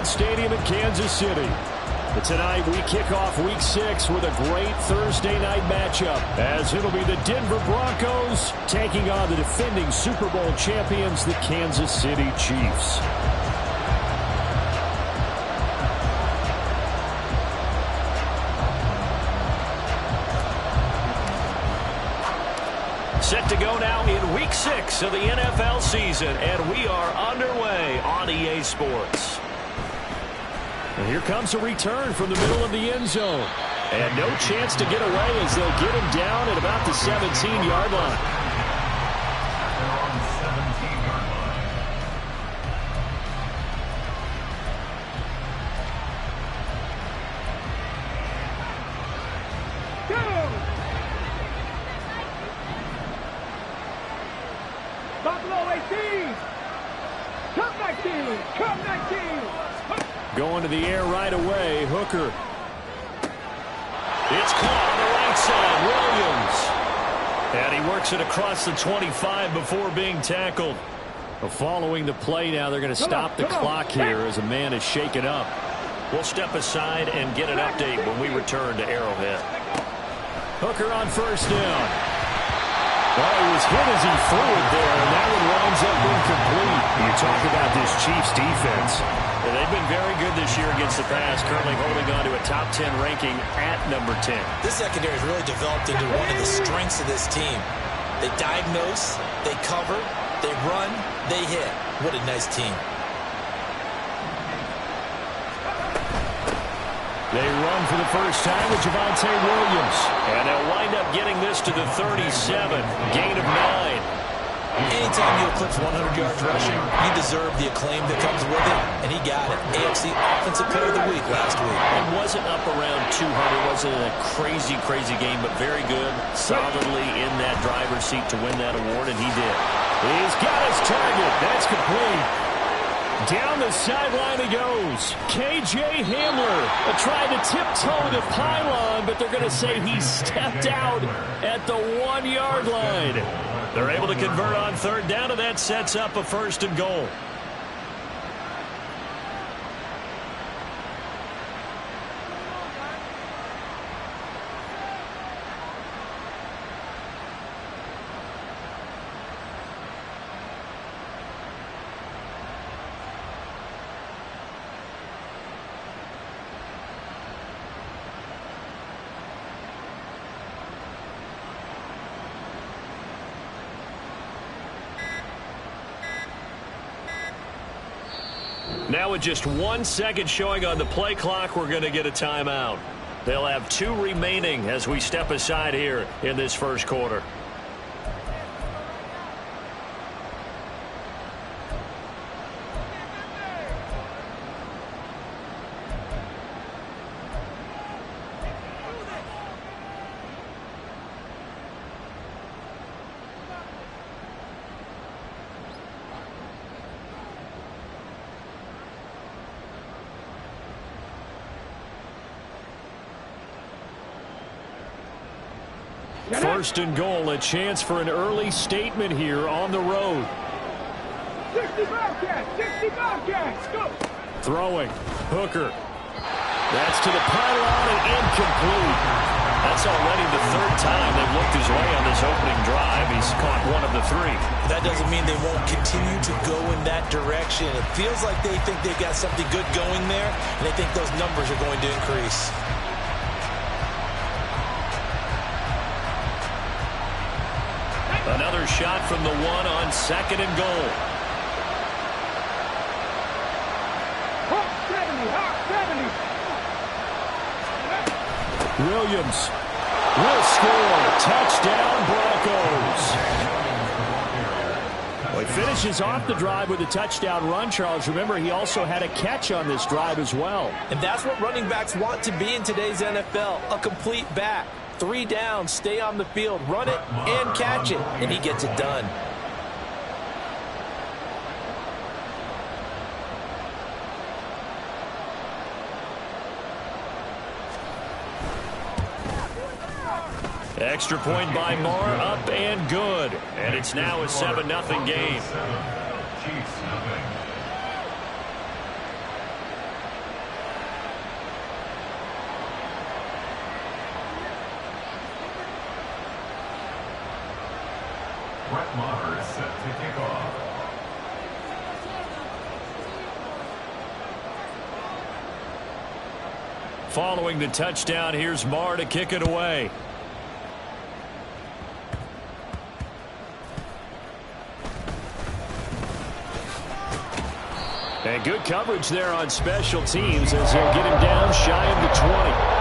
Arrowhead Stadium in Kansas City. But tonight we kick off Week 6 with a great Thursday night matchup, as it'll be the Denver Broncos taking on the defending Super Bowl champions, the Kansas City Chiefs. Set to go now in Week 6 of the NFL season, and we are underway on EA Sports. And here comes a return from the middle of the end zone. And no chance to get away as they'll get him down at about the 17-yard line. Going to the air right away, Hooker. It's caught on the right side, Williams. And he works it across the 25 before being tackled. Well, following the play now, they're going to stop the clock here as a man is shaken up. We'll step aside and get an update when we return to Arrowhead. Hooker on first down. Well, he was hit as he threw it there, and that one winds up incomplete. You talk about this Chiefs defense. Yeah, they've been very good this year against the pass, currently holding on to a top 10 ranking at number 10. This secondary has really developed into one of the strengths of this team. They diagnose, they cover, they run, they hit. What a nice team. They run for the first time with Javonte Williams. And they'll wind up getting this to the 37. Gain of 9. Anytime you eclipse 100 yards rushing, you deserve the acclaim that comes with it, and he got it. AFC Offensive Player of the Week last week. It wasn't up around 200. Wasn't a crazy, crazy game, but very good. Solidly in that driver's seat to win that award, and he did. He's got his target. That's complete. Down the sideline he goes. K.J. Hamler tried to tiptoe the pylon, but they're going to say he stepped out at the 1-yard line. They're able to convert on third down, and that sets up a first and goal. Now with just 1 second showing on the play clock, we're going to get a timeout. They'll have 2 remaining as we step aside here in this first quarter. First and goal, a chance for an early statement here on the road. 60 Bobcats, go! Throwing, Hooker. That's to the pylon and incomplete. That's already the 3rd time they've looked his way on this opening drive. He's caught 1 of the 3. That doesn't mean they won't continue to go in that direction. It feels like they think they've got something good going there, and they think those numbers are going to increase. Another shot from the 1 on 2nd and goal. Hawk 70, Hawk 70. Williams will score. Touchdown, Broncos. Well, he finishes off the drive with a touchdown run, Charles. Remember, he also had a catch on this drive as well. And that's what running backs want to be in today's NFL, a complete back. 3 down, stay on the field, run it, and catch it, and he gets it done. Extra point by Marr, up and good. And it's now a 7-0 game. Brett Maher is set to kick off. Following the touchdown, here's Maher to kick it away. And good coverage there on special teams as he'll get him down shy of the 20.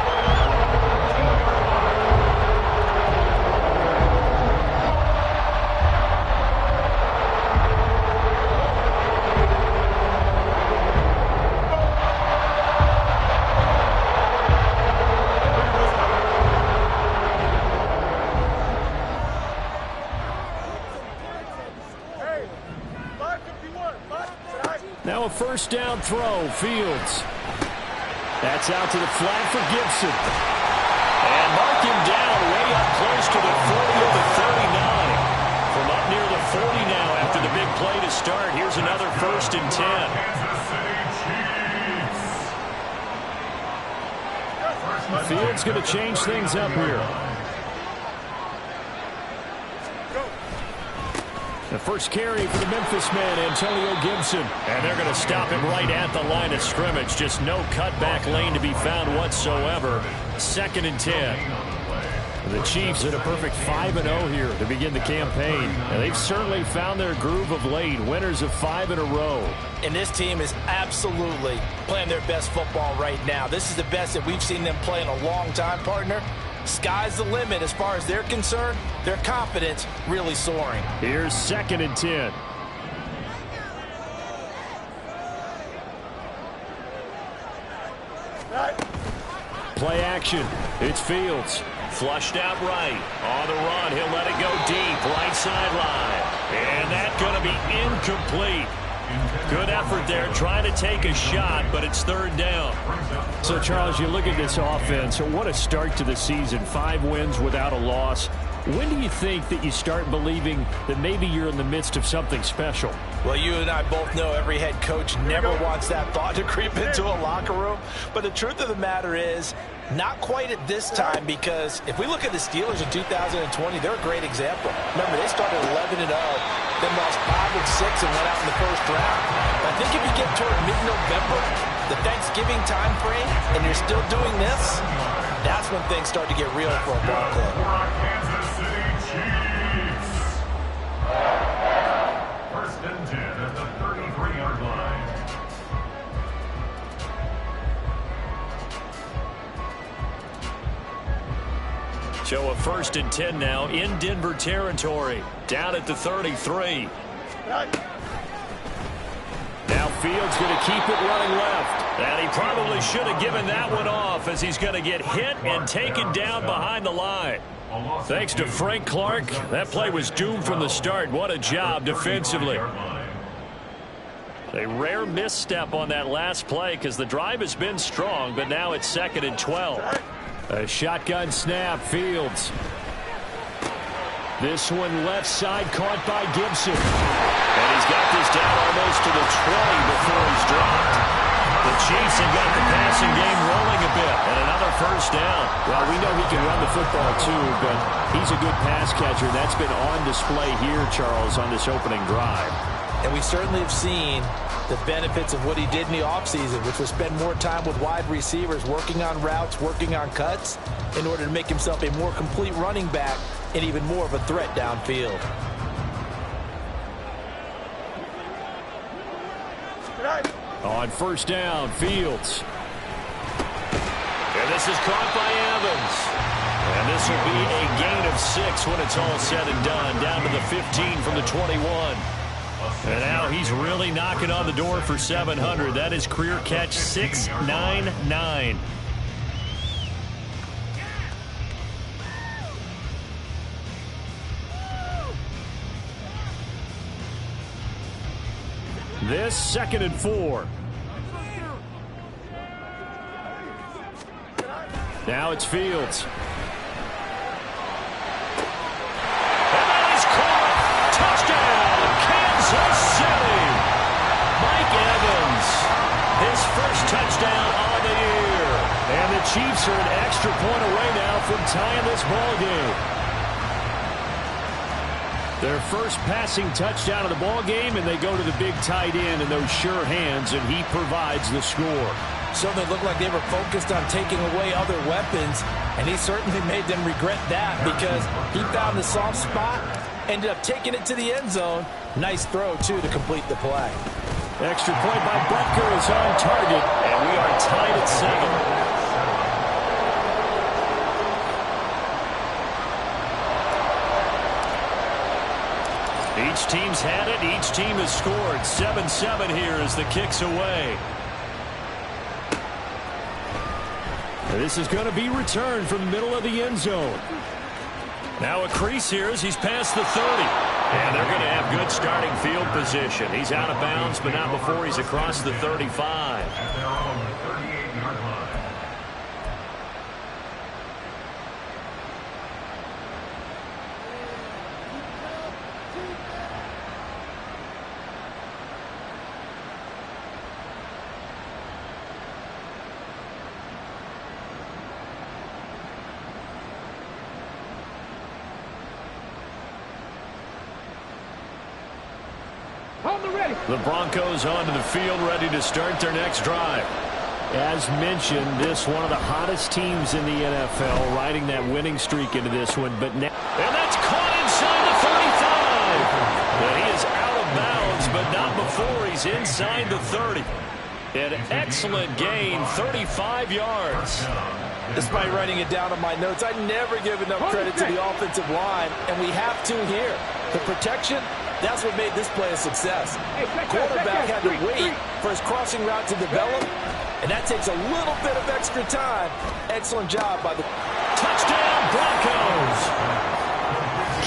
Now a first down throw, Fields. That's out to the flat for Gibson. And mark him down way up close to the 40 or the 39. From up near the 40 now after the big play to start. Here's another 1st and 10. Fields going to change things up here. The first carry for the Memphis man, Antonio Gibson. And they're going to stop him right at the line of scrimmage. Just no cutback lane to be found whatsoever. 2nd and 10. The Chiefs at a perfect 5-0 here to begin the campaign. And they've certainly found their groove of late. Winners of 5 in a row. And this team is absolutely playing their best football right now. This is the best that we've seen them play in a long time, partner. Sky's the limit as far as they're concerned. Their confidence really soaring. Here's 2nd and 10. Play action. It's Fields. Flushed out right. On the run. He'll let it go deep. Right sideline. And that's going to be incomplete. Good effort there, trying to take a shot, but it's 3rd down. So, Charles, you look at this offense, what a start to the season. 5 wins without a loss. When do you think that you start believing that maybe you're in the midst of something special? Well, you and I both know every head coach never wants that thought to creep into a locker room. But the truth of the matter is, not quite at this time, because if we look at the Steelers in 2020, they're a great example. Remember, they started 11-0, then lost 5 and 6 and went out in the 1st round. I think if you get toward mid-November, the Thanksgiving time frame, and you're still doing this, that's when things start to get real for a ball club. Kansas City Chiefs. 1st and 10 at the 33-yard line. So a 1st and 10 now in Denver territory. Down at the 33. Now Fields going to keep it running left. And he probably should have given that one off as he's going to get hit and taken down behind the line. Thanks to Frank Clark, that play was doomed from the start. What a job defensively. A rare misstep on that last play because the drive has been strong, but now it's 2nd and 12. A shotgun snap, Fields. This one left side caught by Gibson. And he's got this down almost to the 20 before he's dropped. The Chiefs have got the passing game rolling a bit. And another 1st down. Well, we know he can run the football too, but he's a good pass catcher. That's been on display here, Charles, on this opening drive. And we certainly have seen the benefits of what he did in the offseason, which was spend more time with wide receivers, working on routes, working on cuts, in order to make himself a more complete running back and even more of a threat downfield. On 1st down, Fields. And this is caught by Evans. And this will be a gain of 6 when it's all said and done, down to the 15 from the 21. And now he's really knocking on the door for 700. That is career catch 699. This 2nd and 4. Now it's Fields. And that is caught. Touchdown, Kansas City. Mike Evans, his first touchdown on the year. And the Chiefs are an extra point away now from tying this ball game. Their first passing touchdown of the ball game, and they go to the big tight end in those sure hands, and he provides the score. Certainly looked like they were focused on taking away other weapons, and he certainly made them regret that because he found the soft spot, ended up taking it to the end zone. Nice throw, too, to complete the play. Extra point by Butker is on target, and we are tied at 7. Each team's had it. Each team has scored. 7-7 here as the kick's away. This is going to be returned from the middle of the end zone. Now a crease here as he's past the 30. And they're going to have good starting field position. He's out of bounds, but not before he's across the 35. And they're on the 38-yard line. The Broncos onto the field, ready to start their next drive. As mentioned, this one of the hottest teams in the NFL, riding that winning streak into this one. But now, and that's caught inside the 35. And he is out of bounds, but not before he's inside the 30. An excellent gain, 35 yards. Despite writing it down on my notes, I never give enough credit to the offensive line, and we have to here. The protection, that's what made this play a success. Quarterback had to wait for his crossing route to develop, and that takes a little bit of extra time. Excellent job by the touchdown Broncos.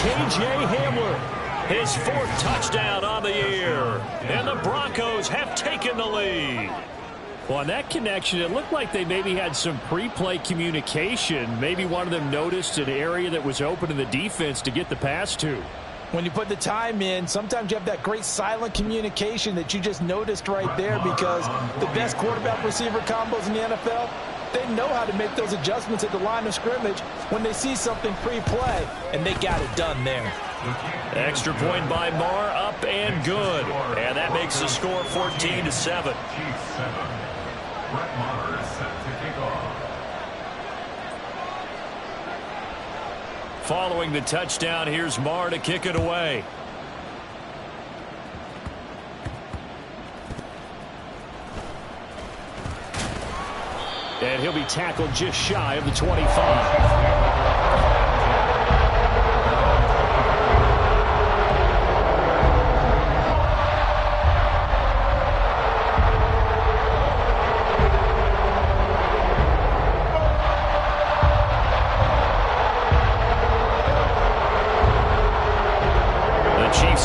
KJ Hamler, his 4th touchdown on the year, and the Broncos have taken the lead. Well, on that connection, it looked like they maybe had some pre-play communication. Maybe one of them noticed an area that was open in the defense to get the pass to. When you put the time in, sometimes you have that great silent communication that you just noticed right there, because the best quarterback-receiver combos in the NFL, they know how to make those adjustments at the line of scrimmage when they see something pre-play, and they got it done there. Extra point by Marr, up and good. And that makes the score 14-7. Chiefs 7. Brett Maher is set to kick off. Following the touchdown, here's Marr to kick it away. And he'll be tackled just shy of the 25.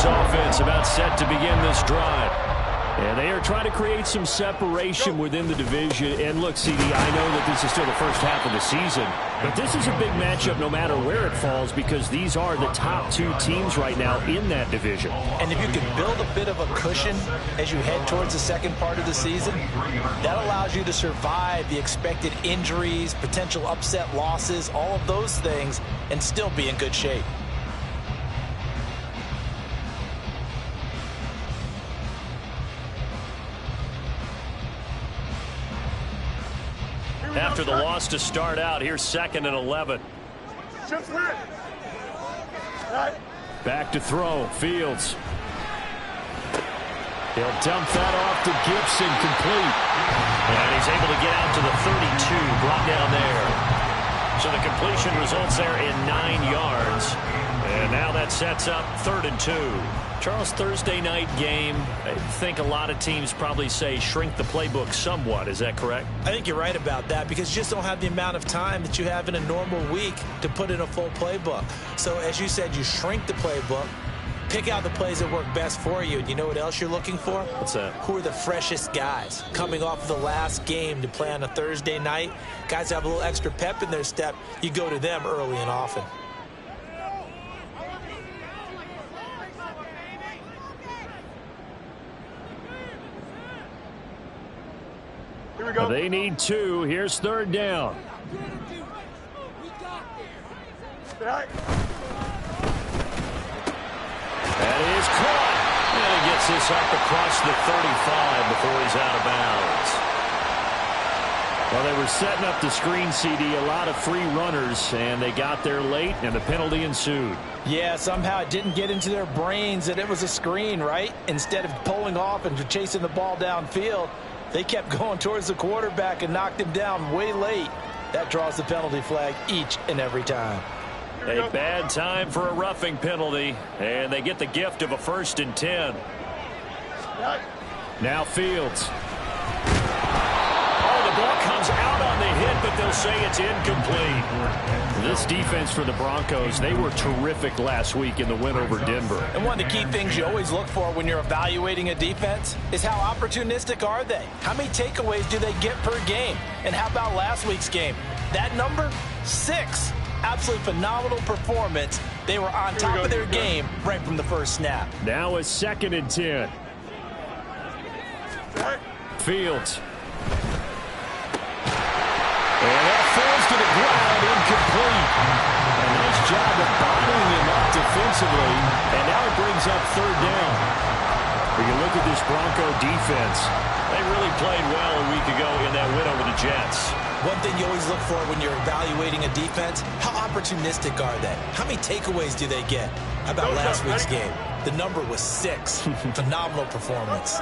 Offense about set to begin this drive. And they are trying to create some separation within the division. And look, CD, I know that this is still the first half of the season, but this is a big matchup no matter where it falls, because these are the top 2 teams right now in that division. And if you can build a bit of a cushion as you head towards the second part of the season, that allows you to survive the expected injuries, potential upset losses, all of those things, and still be in good shape. After the loss to start out, here's 2nd and 11. Back to throw, Fields. He'll dump that off to Gibson, complete. And he's able to get out to the 32, brought down there. So the completion results there in 9 yards. And now that sets up 3rd and 2. Charles, Thursday night game, I think a lot of teams probably say shrink the playbook somewhat. Is that correct? I think you're right about that, because you just don't have the amount of time that you have in a normal week to put in a full playbook. So as you said, you shrink the playbook, pick out the plays that work best for you. And you know what else you're looking for? What's that? Who are the freshest guys coming off of the last game to play on a Thursday night? Guys have a little extra pep in their step. You go to them early and often. They need 2. Here's 3rd down. That is caught. And he gets this up across the 35 before he's out of bounds. Well, they were setting up the screen, CD, a lot of free runners, and they got there late, and the penalty ensued. Yeah, somehow it didn't get into their brains that it was a screen, right? Instead of pulling off and chasing the ball downfield, they kept going towards the quarterback and knocked him down way late. That draws the penalty flag each and every time. A bad time for a roughing penalty, and they get the gift of a 1st and 10. Now Fields. The ball comes out on the hit, but they'll say it's incomplete. This defense for the Broncos, they were terrific last week in the win over Denver. And one of the key things you always look for when you're evaluating a defense is how opportunistic are they? How many takeaways do they get per game? And how about last week's game? That number, 6. Absolutely phenomenal performance. They were on top of their game right from the first snap. Now a 2nd and 10. Fields. And that falls to the ground, incomplete. A nice job of bottling him up defensively, and now it brings up 3rd down. When you look at this Bronco defense, they really played well a week ago in that win over the Jets. One thing you always look for when you're evaluating a defense, how opportunistic are they? How many takeaways do they get? How about last week's game? The number was 6. Phenomenal performance.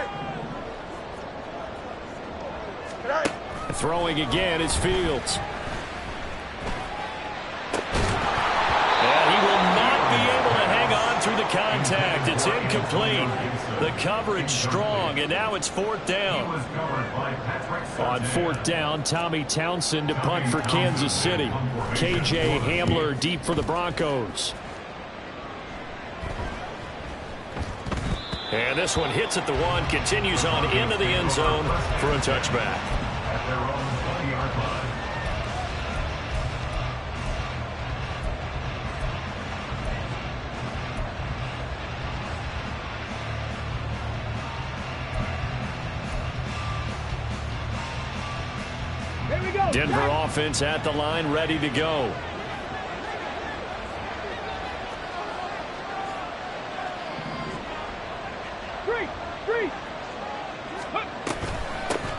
Throwing again is Fields. And he will not be able to hang on through the contact. It's incomplete. The coverage strong, and now it's 4th down. On 4th down, Tommy Townsend to punt for Kansas City. KJ Hamler deep for the Broncos. And this one hits at the 1, continues on into the end zone for a touchback. At their own 20-yard line. Here we go. Denver offense at the line, ready to go.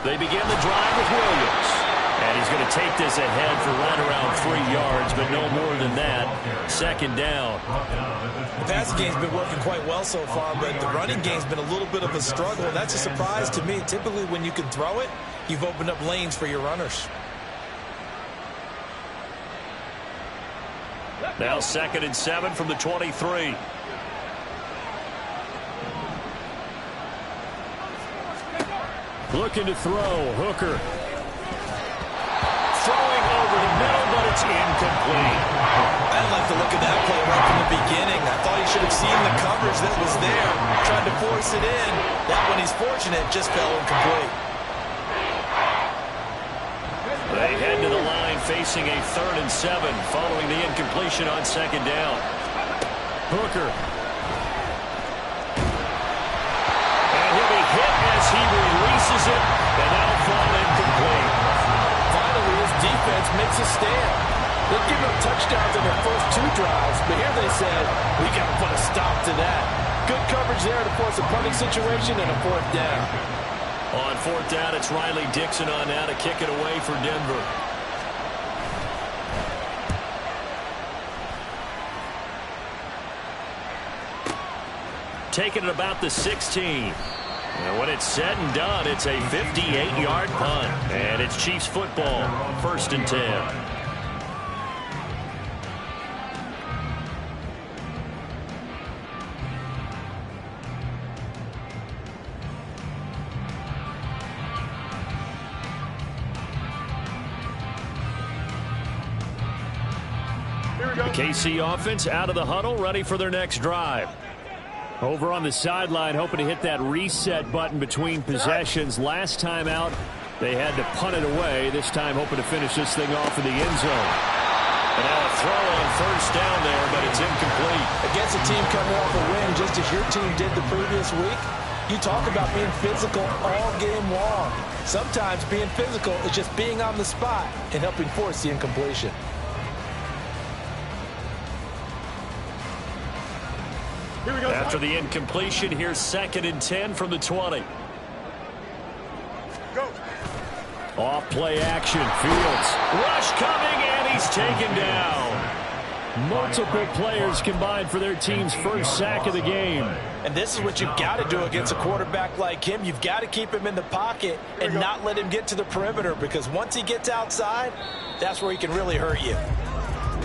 They begin the drive with Williams. And he's going to take this ahead for right around 3 yards, but no more than that. 2nd down. The passing game's been working quite well so far, but the running game's been a little bit of a struggle, and that's a surprise to me. Typically, when you can throw it, you've opened up lanes for your runners. Now 2nd and 7 from the 23. Looking to throw. Hooker. Throwing over the middle, but it's incomplete. I didn't like the look of that play right from the beginning. I thought he should have seen the coverage that was there, tried to force it in. That one, he's fortunate, just fell incomplete. They head to the line facing a 3rd and 7 following the incompletion on 2nd down. Hooker. He releases it, and that'll fall incomplete. Finally, his defense makes a stand. They've given up touchdowns in their first 2 drives, but here they said, we got to put a stop to that. Good coverage there to force a punting situation and a 4th down. On 4th down, it's Riley Dixon on now to kick it away for Denver. Taking it about the 16. And when it's said and done, it's a 58-yard punt. And it's Chiefs football, 1st and 10. The KC offense out of the huddle, ready for their next drive. Over on the sideline, hoping to hit that reset button between possessions. Last time out, they had to punt it away. This time, hoping to finish this thing off in the end zone. And now a throw on 1st down there, but it's incomplete. Against a team coming off a win, just as your team did the previous week, you talk about being physical all game long. Sometimes being physical is just being on the spot and helping force the incompletion. At After the incompletion, here's 2nd and 10 from the 20. Off play action. Fields. Rush coming, and he's taken down. Multiple players combined for their team's first sack of the game. And this is what you've got to do against a quarterback like him. You've got to keep him in the pocket and not let him get to the perimeter, because once he gets outside, that's where he can really hurt you.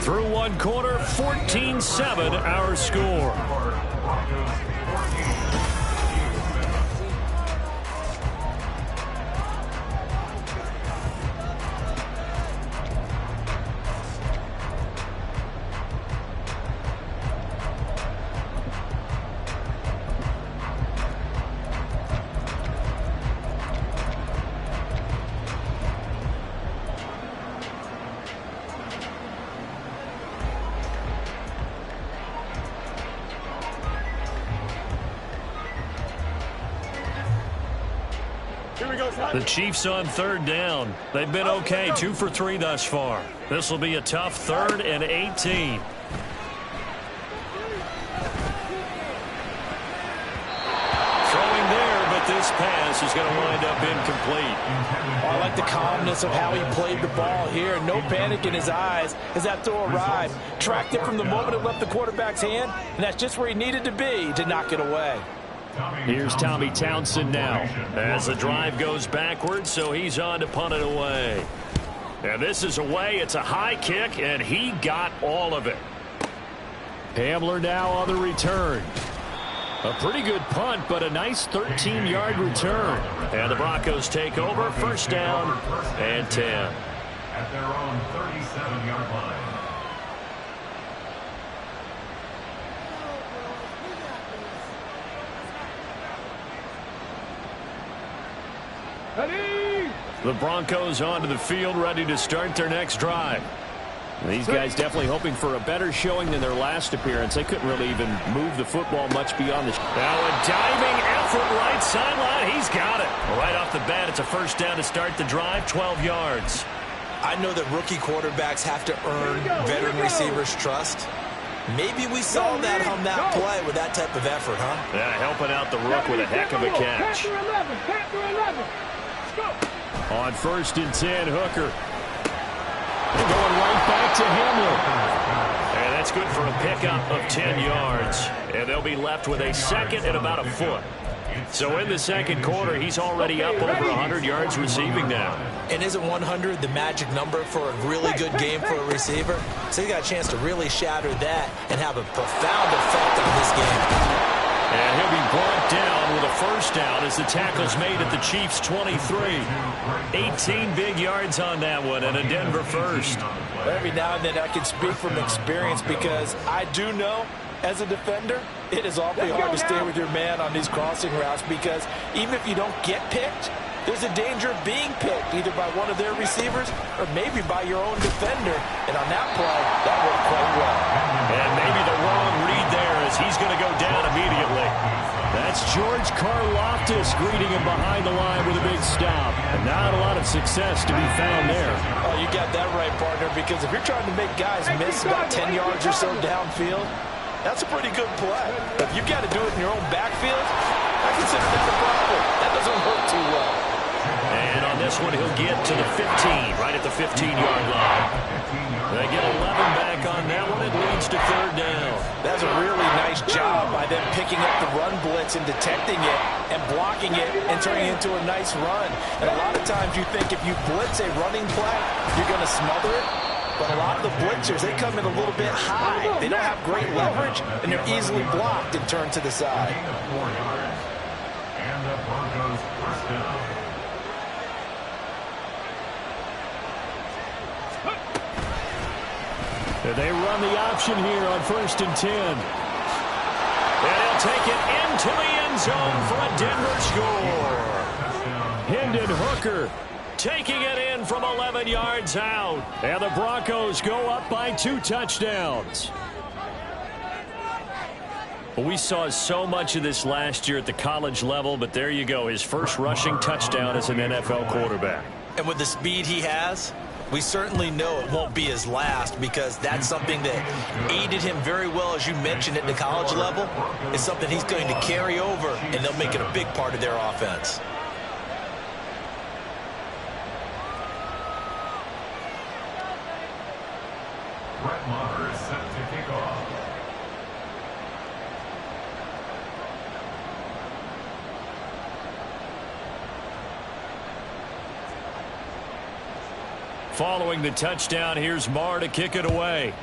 Through one quarter, 14-7 our score. The Chiefs on 3rd down. They've been okay, 2 for 3 thus far. This will be a tough 3rd and 18. Throwing there, but this pass is going to wind up incomplete. Oh, I like the calmness of how he played the ball here. No panic in his eyes as that throw arrived. Tracked it from the moment it left the quarterback's hand, and that's just where he needed to be to knock it away. Here's Tommy Townsend now as the drive goes backwards, so he's on to punt it away. And this is away. It's a high kick, and he got all of it. Hamler now on the return. A pretty good punt, but a nice 13-yard return. And the Broncos take over, 1st down and 10. At their own 37-yard line. Ready? The Broncos onto the field, ready to start their next drive. These guys definitely hoping for a better showing than their last appearance. They couldn't really even move the football much beyond the... Now a diving effort right sideline. He's got it. Right off the bat, it's a 1st down to start the drive, 12 yards. I know that rookie quarterbacks have to earn veteran receivers' trust. Maybe we saw that on that play with that type of effort, huh? Yeah, helping out the rook with a heck of a catch. Panther 11. Go. On 1st and 10, Hooker. Going right back to Hamler. And that's good for a pickup of 10 yards. And they'll be left with a 2nd and about a foot. So in the 2nd quarter, he's already up over 100 yards receiving now. And isn't 100 the magic number for a really good game for a receiver? So he got a chance to really shatter that and have a profound effect on this game. And he'll be brought down with a 1st down as the tackle's made at the Chiefs' 23. 18 big yards on that one and a Denver 1st. Every now and then I can speak from experience, because I do know as a defender it is awfully hard to stay with your man on these crossing routes, because even if you don't get picked, there's a danger of being picked either by one of their receivers or maybe by your own defender. And on that play, that worked quite well. And maybe the wrong read there, as he's going to go down immediately. That's George Karlaftis greeting him behind the line with a big stop. And not a lot of success to be found there. Oh, you got that right, partner, because if you're trying to make guys miss about 10 yards or so downfield, that's a pretty good play. But if you've got to do it in your own backfield, I consider that a problem. That doesn't work too well. And on this one, he'll get to the 15, right at the 15-yard line. They get 11 back on that one. It leads to 3rd down. That's a really nice job by them picking up the run blitz and detecting it and blocking it and turning it into a nice run. And a lot of times you think if you blitz a running play, you're going to smother it. But a lot of the blitzers, they come in a little bit high. They don't have great leverage, and they're easily blocked and turned to the side. And the Broncos 1st down. They run the option here on 1st and 10. And he'll take it into the end zone for a Denver score. Hendon Hooker taking it in from 11 yards out. And the Broncos go up by 2 touchdowns. Well, we saw so much of this last year at the college level, but there you go, his first rushing touchdown as an NFL quarterback. And with the speed he has, We certainly know it won't be his last because that's something that aided him very well, as you mentioned, at the college level. It's something he's going to carry over, and they'll make it a big part of their offense. Brett Maher is set to kick off. Following the touchdown, here's Maher to kick it away.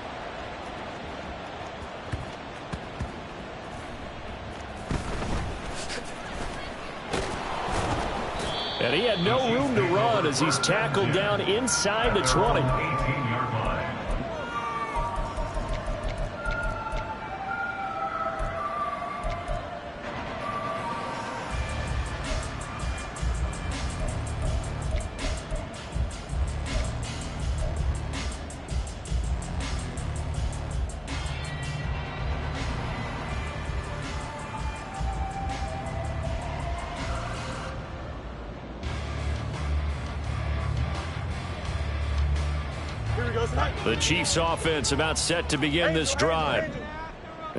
And he had no room to run as he's tackled down inside the 20. 18-yard line. The Chiefs offense about set to begin this drive.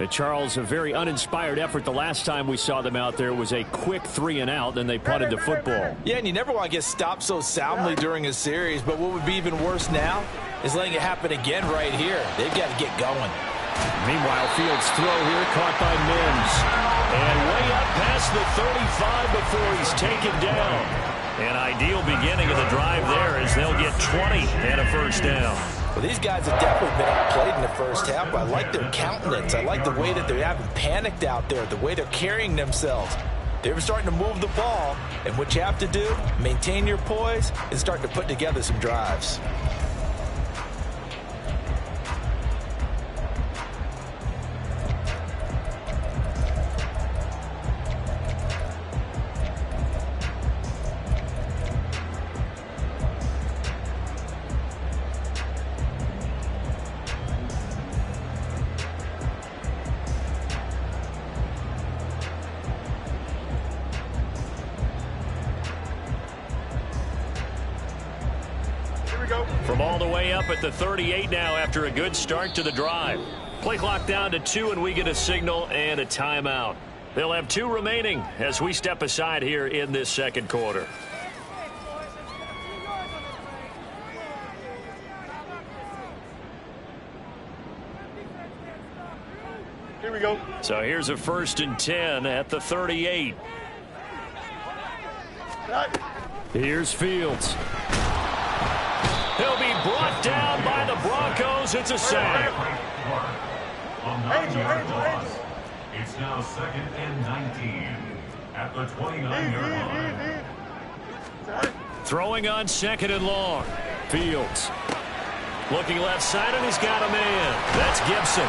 Charles, a very uninspired effort the last time we saw them out there was a quick 3-and-out, then they punted the football. Yeah, and you never want to get stopped so soundly during a series, but what would be even worse now is letting it happen again right here. They've got to get going. Meanwhile, Fields' throw here caught by Mims. And way up past the 35 before he's taken down. An ideal beginning of the drive there as they'll get 20 and a first down. Well, these guys have definitely been outplayed in the first half, but I like their countenance. I like the way that they haven't panicked out there, the way they're carrying themselves. They're starting to move the ball, and what you have to do, maintain your poise and start to put together some drives. From all the way up at the 38 now after a good start to the drive. Play clock down to 2 and we get a signal and a timeout. They'll have 2 remaining as we step aside here in this second quarter. Here we go. So here's a 1st and 10 at the 38. Here's Fields. He'll be brought down by the Broncos. It's a sack. On 9-yard loss. It's now 2nd and 19 at the 29-yard line. Throwing on 2nd and long. Fields. Looking left side, and he's got a man. That's Gibson.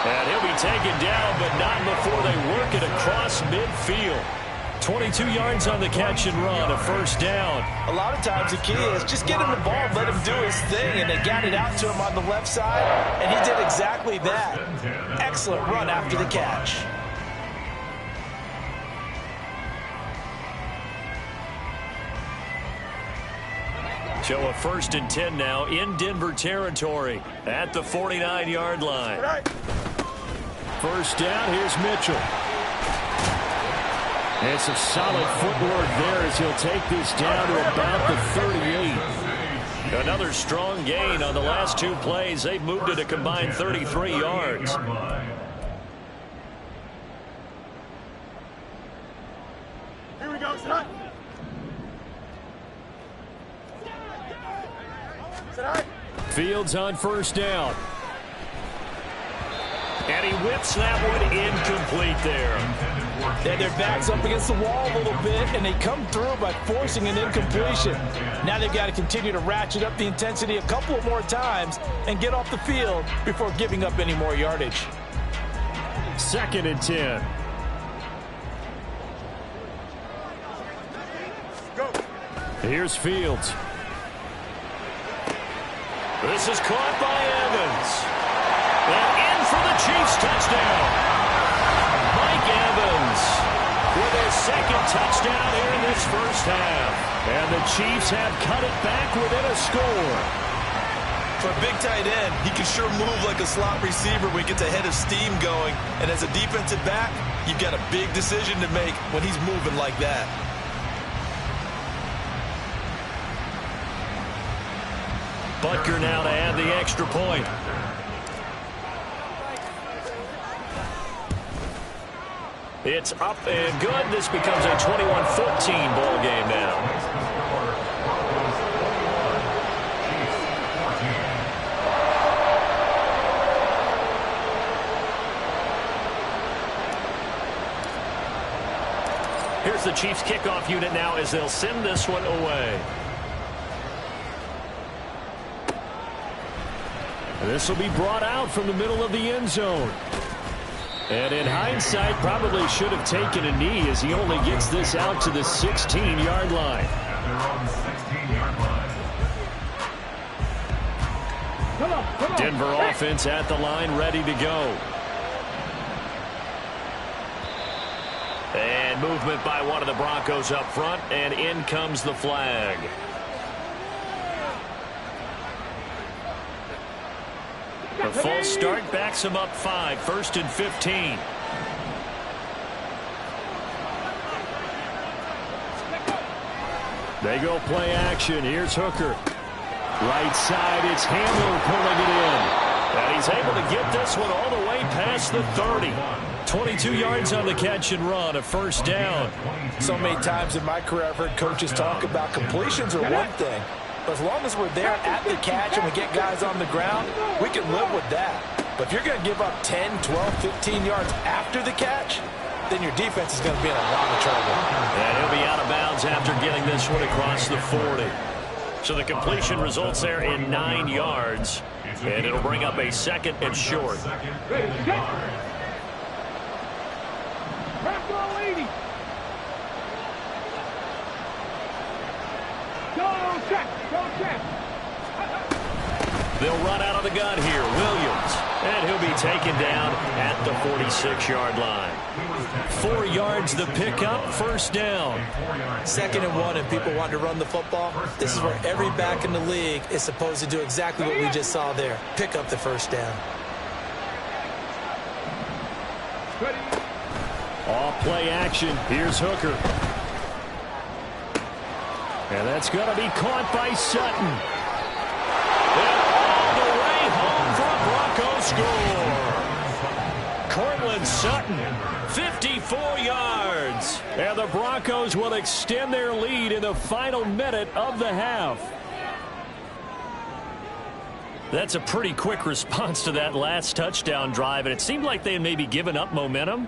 And he'll be taken down, but not before they work it across midfield. 22 yards on the catch and run, a first down. A lot of times the key is just get him the ball, let him do his thing, and they got it out to him on the left side, and he did exactly that. Excellent run after the catch. So a 1st and 10 now in Denver territory at the 49-yard line. First down, here's Mitchell. And some solid footwork there as he'll take this down to about the 38. Another strong gain on the last 2 plays. They've moved it a combined 33 yards. Here we go, son. Fields on first down. And he whips that one incomplete there. And their back's up against the wall a little bit, and they come through by forcing an incompletion. Now they've got to continue to ratchet up the intensity a couple of more times and get off the field before giving up any more yardage. 2nd and 10. Here's Fields. This is caught by Evans. And in for the Chiefs touchdown. Mike Evans with his 2nd touchdown here in this first half. And the Chiefs have cut it back within a score. For a big tight end, he can sure move like a slot receiver when he gets a head of steam going. And as a defensive back, you've got a big decision to make when he's moving like that. Butker now to add the extra point. It's up and good. This becomes a 21-14 ball game now. Here's the Chiefs kickoff unit now as they'll send this one away. And this will be brought out from the middle of the end zone. And in hindsight, probably should have taken a knee as he only gets this out to the 16-yard line. Denver offense at the line, ready to go. And movement by one of the Broncos up front, and in comes the flag. The false start backs him up 5, 1st and 15. They go play action. Here's Hooker. Right side, it's Hamler pulling it in. And he's able to get this one all the way past the 30. 22 yards on the catch and run, a first down. So many times in my career I've heard coaches talk about completions are one thing. But as long as we're there at the catch and we get guys on the ground, we can live with that. But if you're going to give up 10, 12, 15 yards after the catch, then your defense is going to be in a lot of trouble. And he'll be out of bounds after getting this one across the 40. So the completion results there in 9 yards, and it'll bring up a 2nd and short. They'll run out of the gun here. Williams. And he'll be taken down at the 46-yard line. 4 yards the pickup, first down. 2nd and 1, and people want to run the football. This is where every back in the league is supposed to do exactly what we just saw there. Pick up the first down. Off play action. Here's Hooker. And that's going to be caught by Sutton. And all the way home for a Bronco score. Cortland Sutton, 54 yards. And the Broncos will extend their lead in the final minute of the half. That's a pretty quick response to that last touchdown drive, and it seemed like they had maybe given up momentum.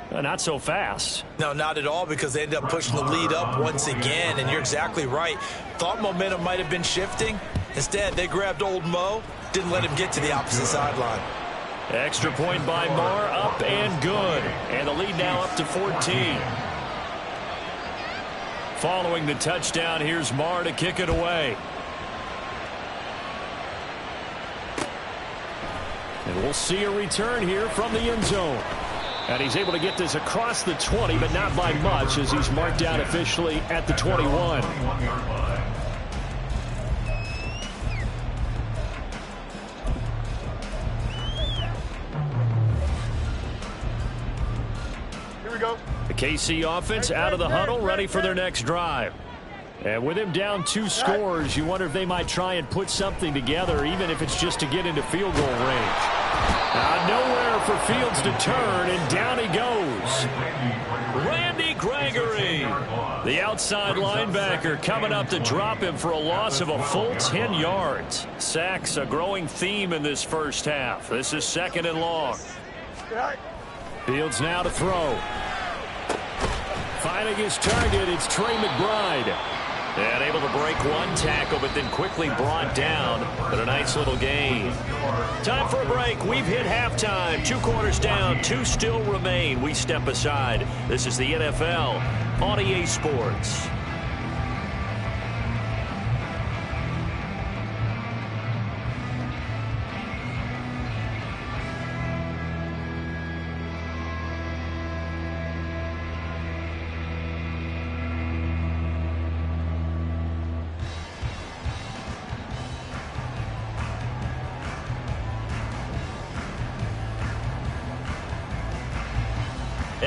Not so fast. No, not at all, because they ended up pushing the lead up once again, and you're exactly right. Thought momentum might have been shifting. Instead, they grabbed old Mo, didn't let him get to the opposite sideline. Extra point by Marr, up and good. And the lead now up to 14. Following the touchdown, here's Marr to kick it away. And we'll see a return here from the end zone. And he's able to get this across the 20, but not by much, as he's marked down officially at the 21. Here we go. The KC offense out of the huddle, ready for their next drive. And with him down 2 scores, you wonder if they might try and put something together, even if it's just to get into field goal range. Nowhere for Fields to turn, and down he goes. Randy Gregory, the outside linebacker, coming up to drop him for a loss of a full 10 yards. Sacks a growing theme in this first half. This is 2nd and long. Fields now to throw. Finding his target, it's Trey McBride. And able to break one tackle, but then quickly brought down. But a nice little gain. Time for a break. We've hit halftime. 2 quarters down, 2 still remain. We step aside. This is the NFL on EA Sports.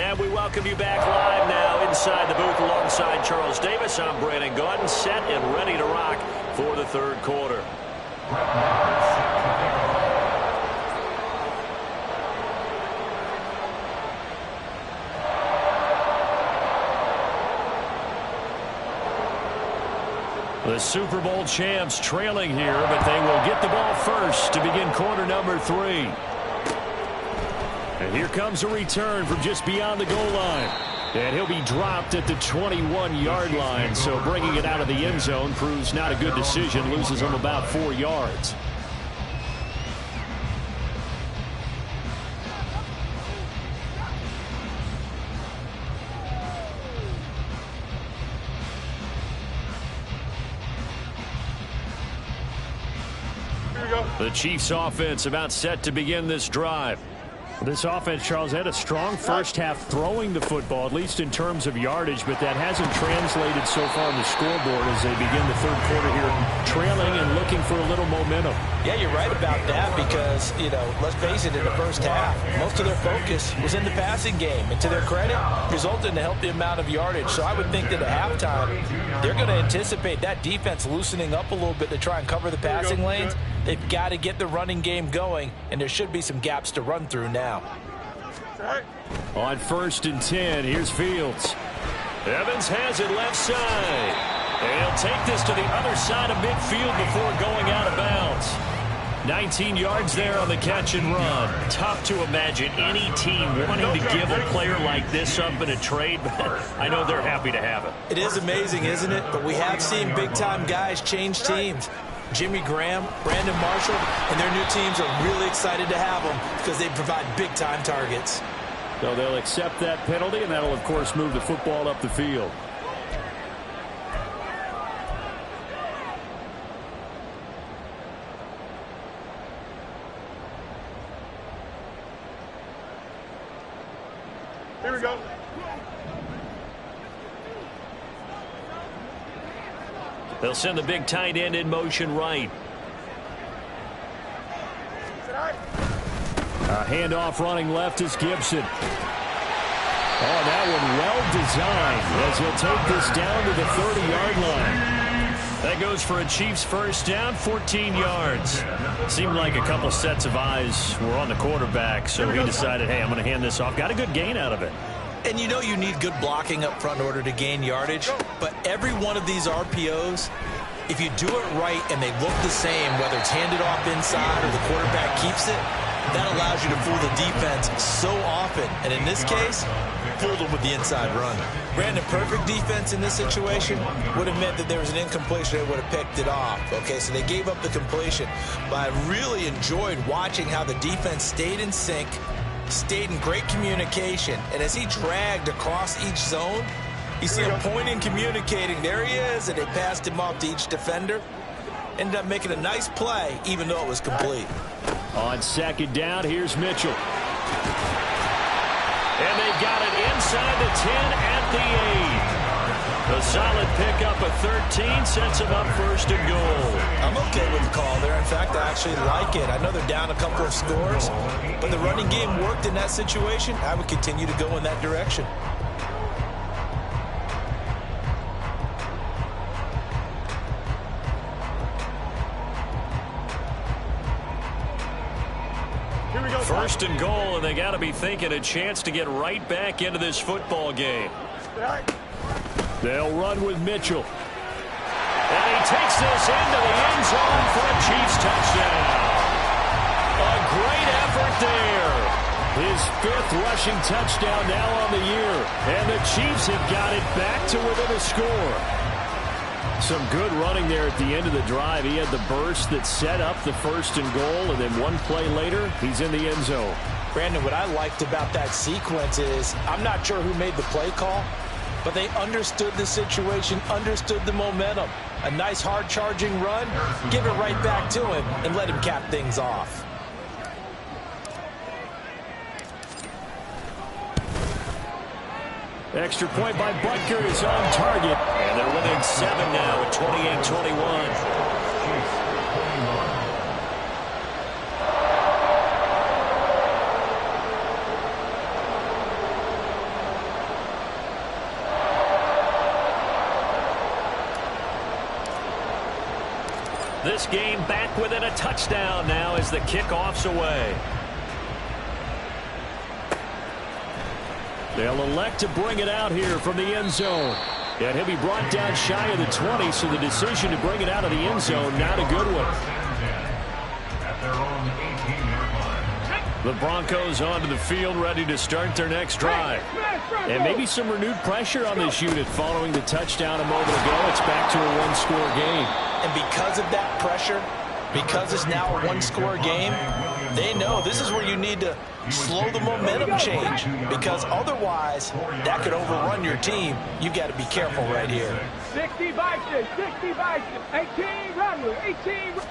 And we welcome you back live now inside the booth alongside Charles Davis. I'm Brandon Gaudin, set and ready to rock for the third quarter. The Super Bowl champs trailing here, but they will get the ball first to begin quarter number 3. And here comes a return from just beyond the goal line. And he'll be dropped at the 21-yard line, so bringing it out of the end zone proves not a good decision, loses him about 4 yards. The Chiefs offense about set to begin this drive. This offense, Charles, had a strong first half throwing the football, at least in terms of yardage, but that hasn't translated so far on the scoreboard as they begin the third quarter here, trailing and looking for a little momentum. Yeah, you're right about that because, let's face it, in the first half, most of their focus was in the passing game. And to their credit, resulted in a healthy amount of yardage. So I would think that at halftime, they're going to anticipate that defense loosening up a little bit to try and cover the passing lanes. They've got to get the running game going, and there should be some gaps to run through now. On 1st and 10, here's Fields. Evans has it left side. And he'll take this to the other side of midfield before going out of bounds. 19 yards there on the catch and run. Tough to imagine any team wanting to give a player like this up in a trade, but I know they're happy to have it. It is amazing, isn't it? But we have seen big-time guys change teams. Jimmy Graham, Brandon Marshall, and their new teams are really excited to have them because they provide big-time targets. So they'll accept that penalty, and that'll, of course, move the football up the field. Here we go. They'll send the big tight end in motion right. A handoff running left is Gibson. Oh, that one well designed as he'll take this down to the 30-yard line. That goes for a Chiefs first down, 14 yards. Seemed like a couple sets of eyes were on the quarterback, so he decided, hey, I'm going to hand this off. Got a good gain out of it. And you know you need good blocking up front in order to gain yardage, but every one of these RPOs, if you do it right and they look the same, whether it's handed off inside or the quarterback keeps it, that allows you to fool the defense so often. And in this case, fooled them with the inside run. Brandon, perfect defense in this situation would have meant that there was an incompletion. They would have picked it off. Okay, so they gave up the completion. But I really enjoyed watching how the defense stayed in sync, stayed in great communication, and as he dragged across each zone, you see him pointing, communicating. There he is, and they passed him off to each defender. Ended up making a nice play, even though it was complete. On 2nd down, here's Mitchell. And they've got it inside the 10 at the 8. A solid pickup of 13 sets him up 1st and goal. I'm okay with the call there. In fact, I actually like it. I know they're down a couple of scores, but the running game worked in that situation. I would continue to go in that direction. Here we go. 1st and goal, and they got to be thinking a chance to get right back into this football game. They'll run with Mitchell. And he takes this into the end zone for a Chiefs touchdown. A great effort there. His 5th rushing touchdown now on the year. And the Chiefs have got it back to within a score. Some good running there at the end of the drive. He had the burst that set up the 1st and goal, and then one play later, he's in the end zone. Brandon, what I liked about that sequence is I'm not sure who made the play call, but they understood the situation, understood the momentum. A nice hard-charging run, give it right back to him, and let him cap things off. Extra point by Butker is on target. And they're within 7 now at 28-21. This game back within a touchdown now as the kickoff's away. They'll elect to bring it out here from the end zone. And he'll be brought down shy of the 20, so the decision to bring it out of the end zone, not a good one. At their own 18-yard line. The Broncos onto the field, ready to start their next drive. And maybe some renewed pressure on this unit following the touchdown a moment ago. It's back to a one-score game. And because of that pressure, because it's now a one-score game, they know this is where you need to slow the momentum change, because otherwise that could overrun your team. You've got to be careful right here. 60 Vikings, 60 Vikings, 18 run, 18 run.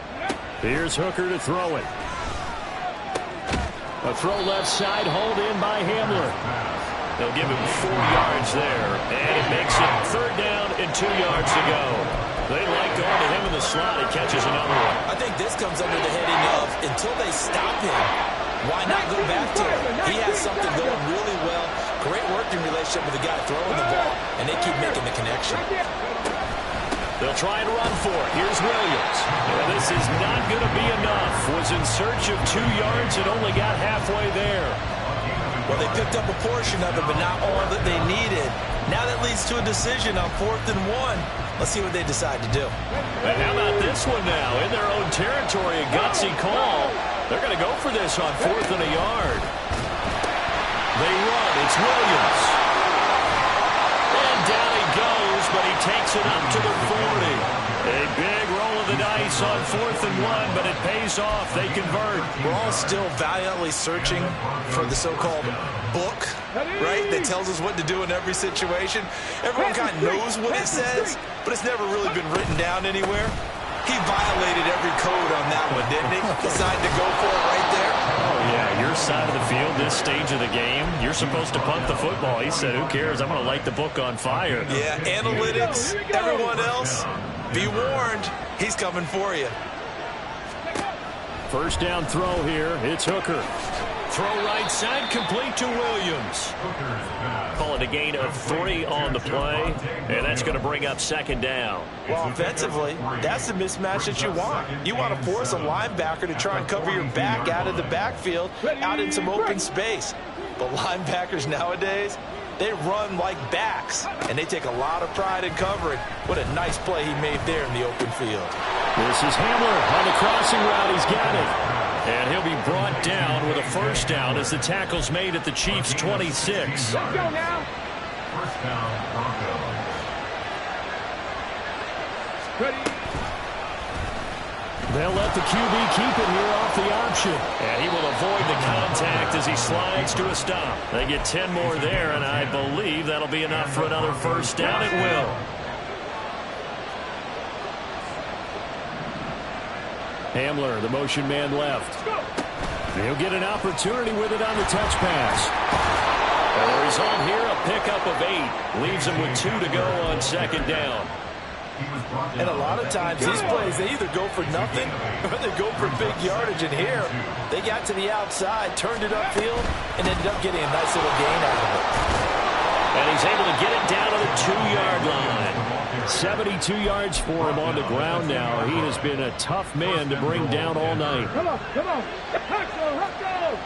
Here's Hooker to throw it. A throw left side, hauled in by Hamler. They'll give him 4 yards there, and it makes it 3rd down and 2 yards to go. They like going to him in the slot. He catches another one. I think this comes under the heading of, until they stop him, why not go back to him? He has something going really well. Great working relationship with the guy throwing the ball, and they keep making the connection. They'll try and run for it. Here's Williams. And this is not going to be enough. Was in search of 2 yards and only got halfway there. Well, they picked up a portion of it, but not all that they needed. Now that leads to a decision on 4th and 1. Let's see what they decide to do. And how about this one now? In their own territory, a gutsy call. They're going to go for this on 4th and a yard. They run. It's Williams. And down he goes, but he takes it up to the 40. A big roll of the dice on 4th and 1, but it pays off. They convert. We're all still valiantly searching for the so-called book, right, that tells us what to do in every situation. Everyone kind of knows what it says, but it's never really been written down anywhere. He violated every code on that one, didn't he? Decided to go for it right there. Oh, yeah, your side of the field, this stage of the game, you're supposed to punt the football. He said, who cares? I'm going to light the book on fire. Yeah, analytics, everyone else, be warned, he's coming for you. First down throw here. It's Hooker. Throw right side, complete to Williams. Call it a gain of 3 on the play, and that's going to bring up 2nd down. Well, offensively, that's the mismatch that you want. You want to force a linebacker to try and cover your back out of the backfield, out in some open space. But linebackers nowadays, they run like backs, and they take a lot of pride in covering. What a nice play he made there in the open field. This is Hamler on the crossing route. He's got it. And he'll be brought down with a 1st down as the tackle's made at the Chiefs' 26. Let's go now. 1st down, Broncos. Ready. They'll let the QB keep it here off the option. And he will avoid the contact as he slides to a stop. They get 10 more there, and I believe that'll be enough for another 1st down. It will. Hamler, the motion man left. He'll get an opportunity with it on the touch pass. And the result here, a pickup of 8. Leaves him with 2 to go on 2nd down. And a lot of times these plays, they either go for nothing or they go for big yardage. And here, they got to the outside, turned it upfield, and ended up getting a nice little gain out of it. And he's able to get it down to the 2-yard line. 72 yards for him on the ground now. He has been a tough man to bring down all night. Come on, come on. Let's go, let's go.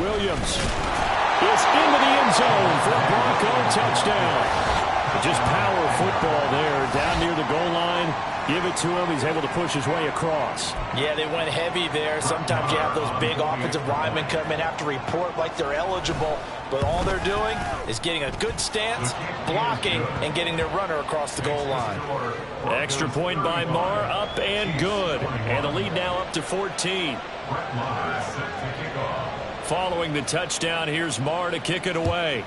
Williams is into the end zone for a Bronco touchdown. Just power football there down near the goal line. Give it to him. He's able to push his way across. Yeah, they went heavy there. Sometimes you have those big offensive linemen come in, have to report like they're eligible. But all they're doing is getting a good stance, blocking, and getting their runner across the goal line. Extra point by Marr, up and good. And the lead now up to 14. Following the touchdown, here's Marr to kick it away.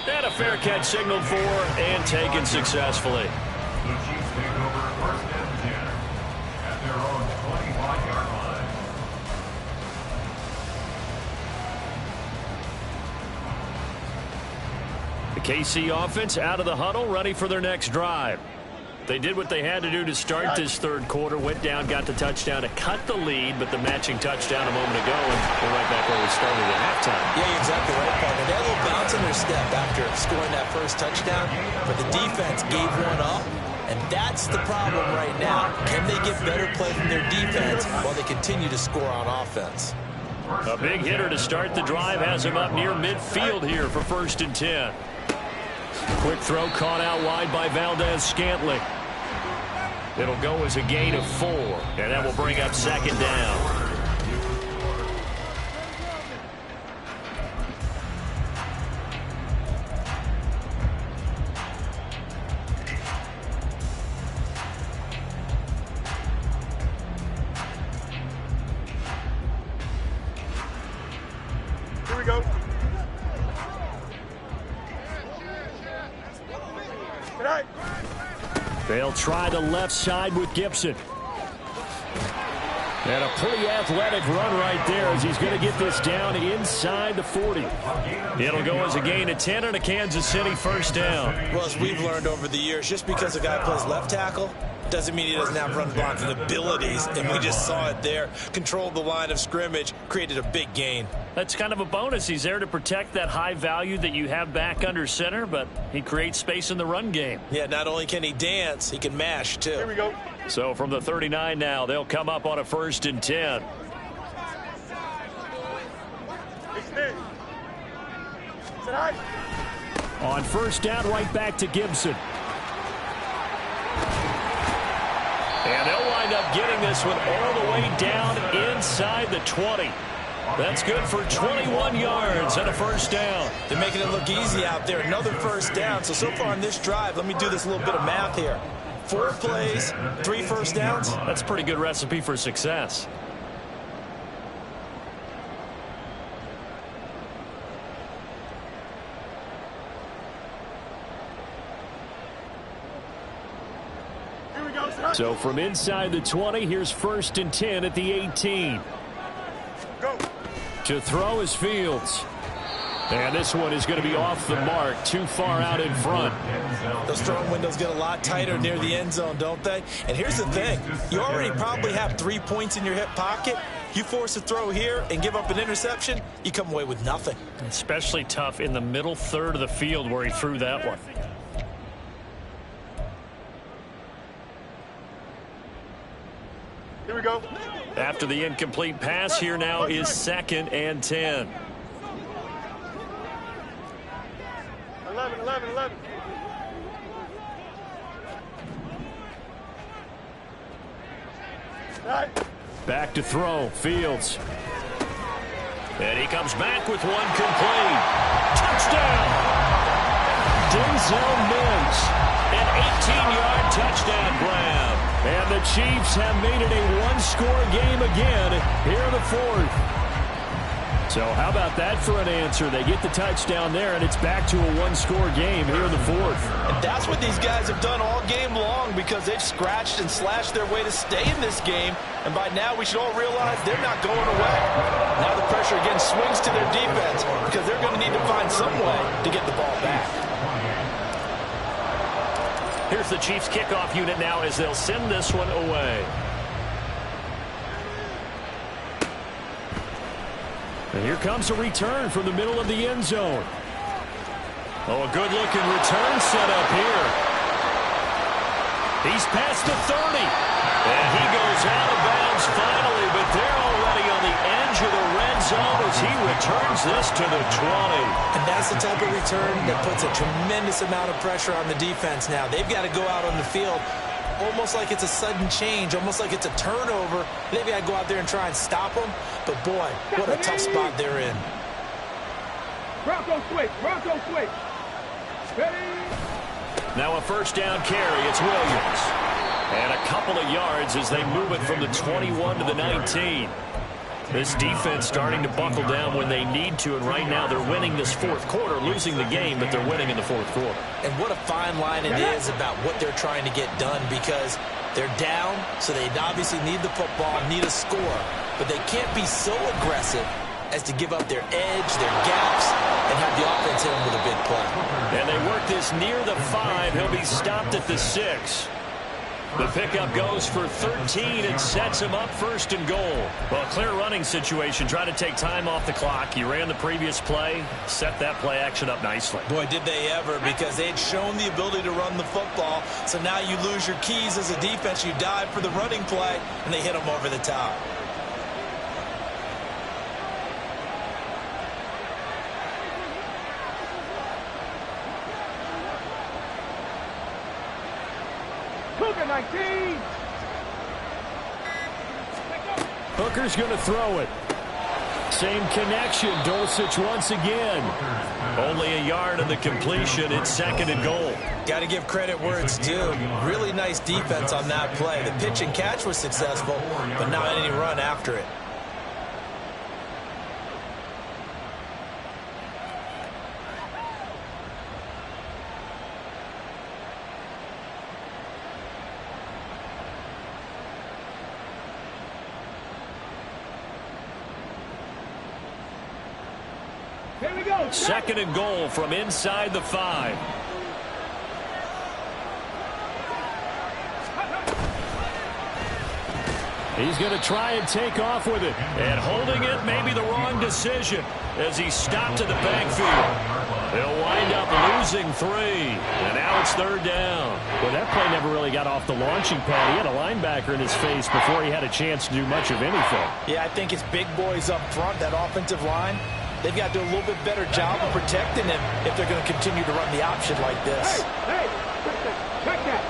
And a fair catch signaled for and taken successfully. The Chiefs take over 1st and 10 at their own 25-yard line. The KC offense out of the huddle, ready for their next drive. They did what they had to do to start this third quarter. Went down, got the touchdown to cut the lead, but the matching touchdown a moment ago, and we're right back where we started at halftime. Yeah, you're exactly right, partner. They had a little bounce in their step after scoring that first touchdown, but the defense gave one up, and that's the problem right now. Can they get better play from their defense while they continue to score on offense? A big hitter to start the drive has him up near midfield here for 1st and 10. Quick throw caught out wide by Valdez-Scantling. It'll go as a gain of 4, and that will bring up 2nd down. Here we go. Tonight. They'll try the left side with Gibson. And a pretty athletic run right there as he's going to get this down inside the 40. It'll go as a gain of 10 and a Kansas City 1st down. Well, as we've learned over the years, just because a guy plays left tackle doesn't mean he doesn't have run blocking abilities, and we just saw it there. Controlled the line of scrimmage, created a big gain. That's kind of a bonus. He's there to protect that high value that you have back under center, but he creates space in the run game. Yeah, not only can he dance, he can mash, too. Here we go. So from the 39 now, they'll come up on a 1st and 10. Tonight. On 1st down, right back to Gibson. And they'll wind up getting this one all the way down inside the 20. That's good for 21 yards and a 1st down. They're making it look easy out there. Another 1st down. So far on this drive, let me do this little bit of math here. 4 plays, 3 1st downs. That's a pretty good recipe for success. So from inside the 20, here's 1st and 10 at the 18. Go. To throw is Fields. And this one is going to be off the mark, too far out in front. Those throwing windows get a lot tighter near the end zone, don't they? And here's the thing. You already probably have 3 points in your hip pocket. You force a throw here and give up an interception, you come away with nothing. Especially tough in the middle third of the field where he threw that one. Here we go. After the incomplete pass, here now is 2nd and 10. 11. Right. Back to throw, Fields. And he comes back with one complete. Touchdown! Denzel Mims, an 18-yard touchdown grab. And the Chiefs have made it a one-score game again here in the 4th. So how about that for an answer? They get the touchdown there, and it's back to a one-score game here in the 4th. And that's what these guys have done all game long because they've scratched and slashed their way to stay in this game. And by now, we should all realize they're not going away. Now the pressure again swings to their defense because they're going to need to find some way to get the ball back. Here's the Chiefs kickoff unit now as they'll send this one away. And here comes a return from the middle of the end zone. Oh, a good-looking return set up here. He's past the 30. And he goes out of bounds finally, but they're already on the edge of the red zone as he returns this to the 20. And that's the type of return that puts a tremendous amount of pressure on the defense now. They've got to go out on the field almost like it's a sudden change, almost like it's a turnover. They've got to go out there and try and stop them. But, boy, what a tough spot they're in. Bronco switch. Ready? Now a first down carry. It's Williams. And a couple of yards as they move it from the 21 to the 19. This defense starting to buckle down when they need to, and right now they're winning this 4th quarter, losing the game, but they're winning in the 4th quarter. And what a fine line it is about what they're trying to get done because they're down, so they obviously need the football, need a score, but they can't be so aggressive as to give up their edge, their gaps, and have the offense hit them with a big play. And they work this near the 5. He'll be stopped at the 6. The pickup goes for 13 and sets him up first and goal. Well, clear running situation. Try to take time off the clock. You ran the previous play, set that play action up nicely. Boy, did they ever, because they had shown the ability to run the football. So now you lose your keys as a defense. You dive for the running play, and they hit them over the top. Cougar 19. Hooker's going to throw it. Same connection. Dulcich once again. Only a yard of the completion. It's second and goal. Got to give credit where it's due. Really nice defense on that play. The pitch and catch was successful, but not any run after it. Here we go. Second and goal from inside the 5. He's going to try and take off with it. And holding it may be the wrong decision as he stopped in the backfield. They'll wind up losing 3. And now it's third down. Well, that play never really got off the launching pad. He had a linebacker in his face before he had a chance to do much of anything. Yeah, I think it's big boys up front, that offensive line. They've got to do a little bit better job of protecting him if they're going to continue to run the option like this. Hey, check that.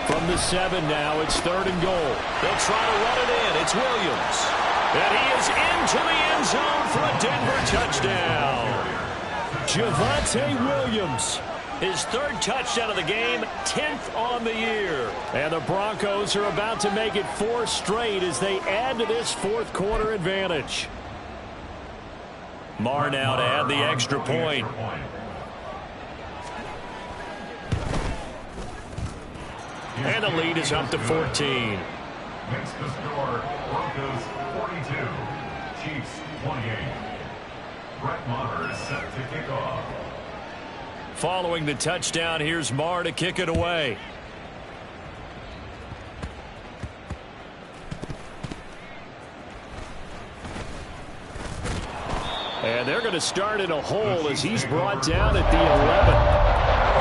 From the 7 now, it's third and goal. They'll try to run it in. It's Williams. And he is into the end zone for a Denver touchdown. Javonte Williams. His third touchdown of the game, 10th on the year. And the Broncos are about to make it 4 straight as they add to this fourth quarter advantage. Marr now to add the extra point. And the lead is up to 14. Makes the score Broncos 42, Chiefs 28. Brett Maher is set to kick off. Following the touchdown, here's Marr to kick it away. And they're going to start in a hole as he's brought down at the 11.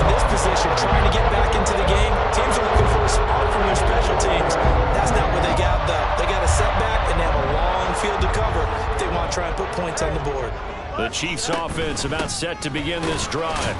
In this position, trying to get back into the game, teams are looking for a spark from their special teams. That's not what they got, though. They got a setback, and they have a long field to cover if they want to try and put points on the board. The Chiefs offense about set to begin this drive.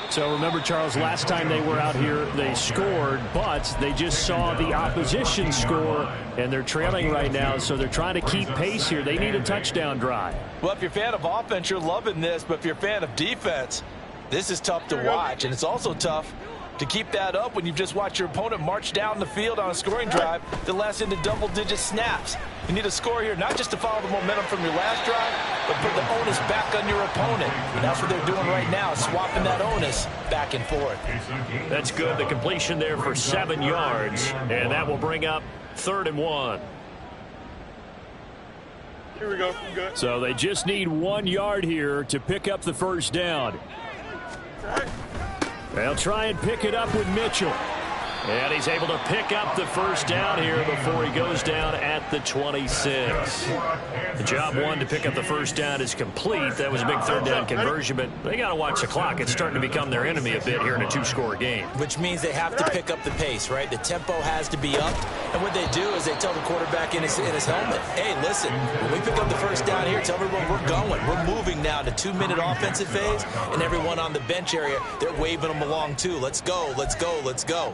So remember, Charles, last time they were out here, they scored, but they just saw the opposition score, and they're trailing right now, so they're trying to keep pace here. They need a touchdown drive. Well, if you're a fan of offense, you're loving this, but if you're a fan of defense, this is tough to watch, and it's also tough to keep that up when you've just watched your opponent march down the field on a scoring drive that lasts into double-digit snaps. You need a score here, not just to follow the momentum from your last drive, but put the onus back on your opponent. And that's what they're doing right now, swapping that onus back and forth. That's good. The completion there for 7 yards, and that will bring up 3rd and 1. Here we go. Good. So they just need 1 yard here to pick up the first down. They'll try and pick it up with Mitchell. And he's able to pick up the first down here before he goes down at the 26. The job one to pick up the first down is complete. That was a big third down conversion, but they got to watch the clock. It's starting to become their enemy a bit here in a 2-score game. Which means they have to pick up the pace, right? The tempo has to be up. And what they do is they tell the quarterback in his helmet, hey, listen, when we pick up the first down here, tell everyone we're going. We're moving now to 2-minute offensive phase, and everyone on the bench area, they're waving them along too. Let's go, let's go, let's go.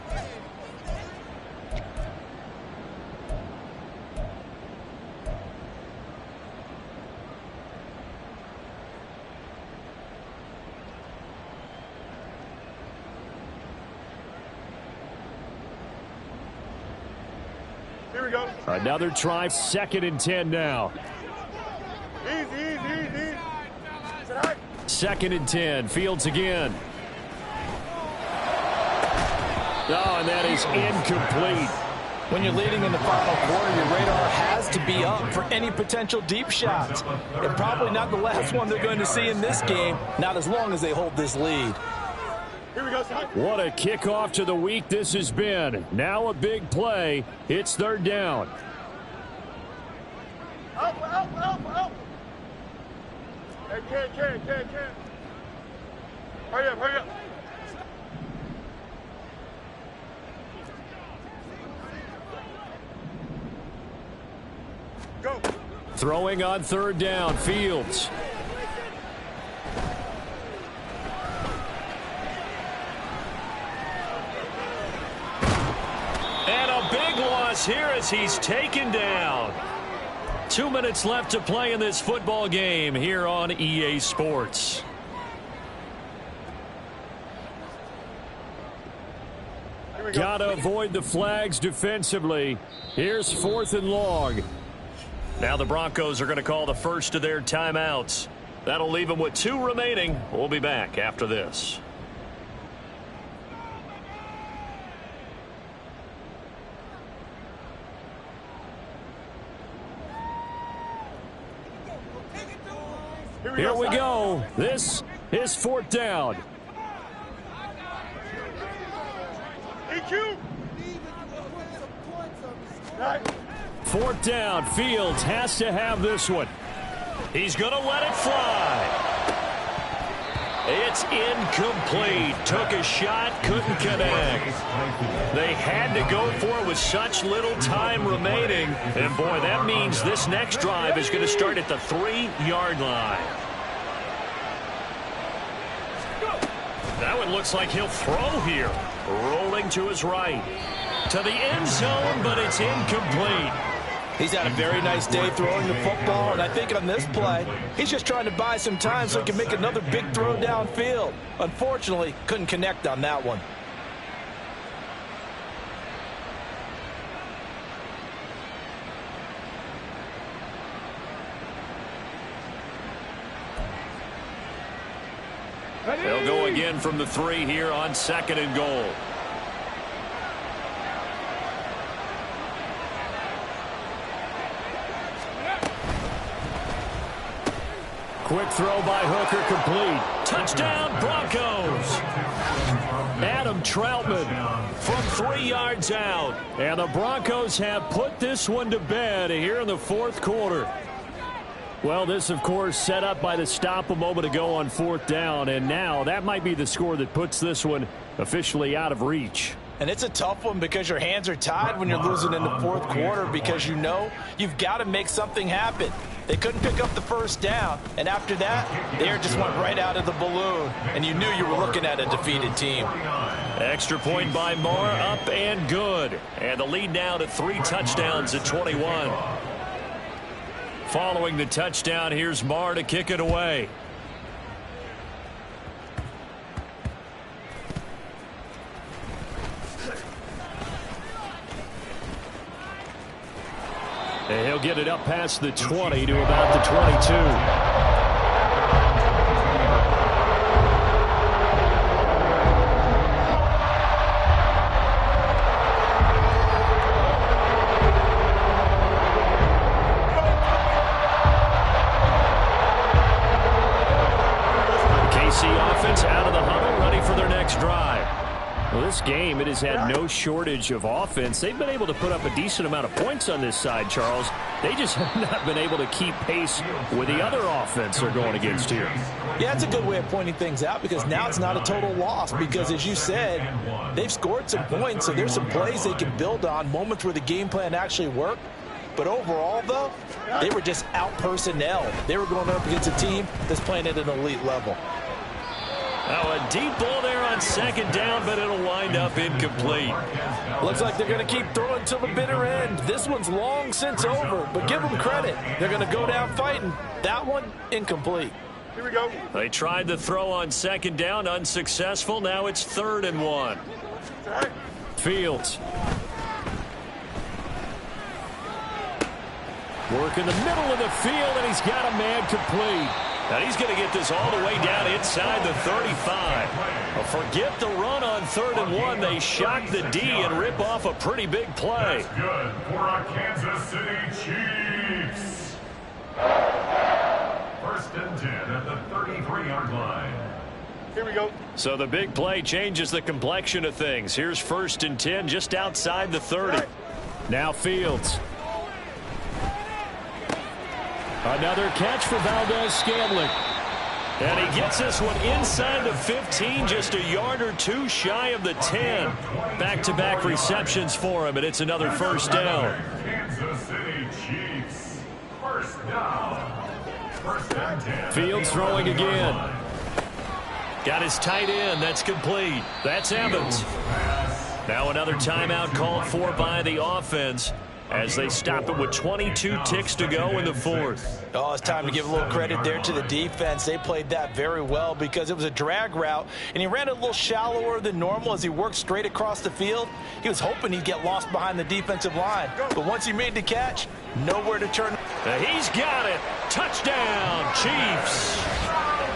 Here we go. Another try, 2nd and 10 now. Easy. 2nd and 10, Fields again. Oh, and that is incomplete. When you're leading in the final quarter, your radar has to be up for any potential deep shots. And probably not the last one they're going to see in this game, not as long as they hold this lead. Here we go, son. What a kickoff to the week this has been. Now a big play. It's third down. Up. Hey, Ken. Hurry up. Go. Throwing on third down, Fields. And a big loss here as he's taken down. 2 minutes left to play in this football game here on EA Sports. Gotta avoid the flags defensively. Here's 4th and long. Now the Broncos are going to call the first of their timeouts. That'll leave them with 2 remaining. We'll be back after this. Here we go. This is 4th down. EQ. 4th down. Fields has to have this one. He's going to let it fly. It's incomplete. Took a shot, couldn't connect. They had to go for it with such little time remaining. And, boy, that means this next drive is going to start at the 3-yard line. That one looks like he'll throw here. Rolling to his right. To the end zone, but it's incomplete. He's had a very nice day throwing the football, and I think on this play, he's just trying to buy some time so he can make another big throw downfield. Unfortunately, couldn't connect on that one. They'll go again from the 3 here on 2nd and goal. Quick throw by Hooker, complete. Touchdown, Broncos. Adam Troutman from 3 yards out. And the Broncos have put this one to bed here in the 4th quarter. Well, this, of course, set up by the stop a moment ago on 4th down. And now that might be the score that puts this one officially out of reach. And it's a tough one because your hands are tied when you're losing in the 4th quarter because you know you've got to make something happen. They couldn't pick up the first down, and after that, the air just went right out of the balloon, and you knew you were looking at a defeated team. Extra point by Moore, up and good. And the lead now to 3 touchdowns at 21. Following the touchdown, here's Moore to kick it away. And he'll get it up past the 20 to about the 22. Offense out of the huddle, ready for their next drive. Well, this game, it has had no shortage of offense. They've been able to put up a decent amount of points on this side, Charles. They just have not been able to keep pace with the other offense they're going against here. Yeah, it's a good way of pointing things out because now it's not a total loss because, as you said, they've scored some points, so there's some plays they can build on, moments where the game plan actually worked. But overall, though, they were just out-personnel. They were going up against a team that's playing at an elite level. Now a deep ball there on 2nd down, but it'll wind up incomplete. Looks like they're going to keep throwing till the bitter end. This one's long since over, but give them credit. They're going to go down fighting. That one, incomplete. Here we go. They tried the throw on 2nd down, unsuccessful. Now it's 3rd and 1. Fields. Work in the middle of the field, and he's got a man complete. Now he's going to get this all the way down inside the 35. Well, forget the run on 3rd and 1. They shock the D and rip off a pretty big play. That's good for our Kansas City Chiefs. 1st and 10 at the 33-yard line. Here we go. So the big play changes the complexion of things. Here's 1st and 10 just outside the 30. Now Fields. Another catch for Valdez-Scantling. And he gets this one inside the 15, just a yard or two shy of the 10. Back-to-back receptions for him, and it's another first down. Kansas City Chiefs. First down. 1st and 10. Fields throwing again. Got his tight end. That's complete. That's Evans. Now another timeout called for by the offense as they stop it with 22 ticks to go in the 4th. Oh, it's time to give a little credit there to the defense. They played that very well because it was a drag route, and he ran it a little shallower than normal as he worked straight across the field. He was hoping he'd get lost behind the defensive line. But once he made the catch, nowhere to turn. He's got it. Touchdown, Chiefs.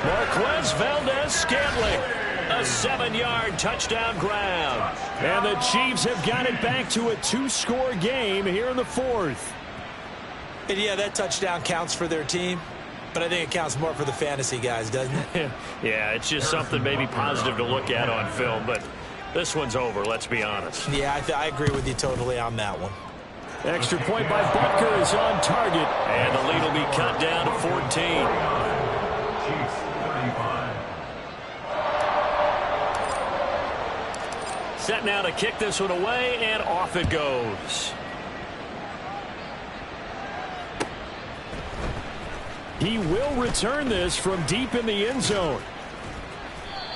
Marquez Valdez-Scantling. A 7-yard touchdown grab. And the Chiefs have got it back to a 2-score game here in the 4th. And yeah, that touchdown counts for their team, but I think it counts more for the fantasy guys, doesn't it? Yeah, it's just something maybe positive to look at on film, but this one's over, let's be honest. Yeah, I agree with you totally on that one. Extra point by Butker is on target, and the lead will be cut down to 14. Chiefs 35. Set now to kick this one away, and off it goes. He will return this from deep in the end zone.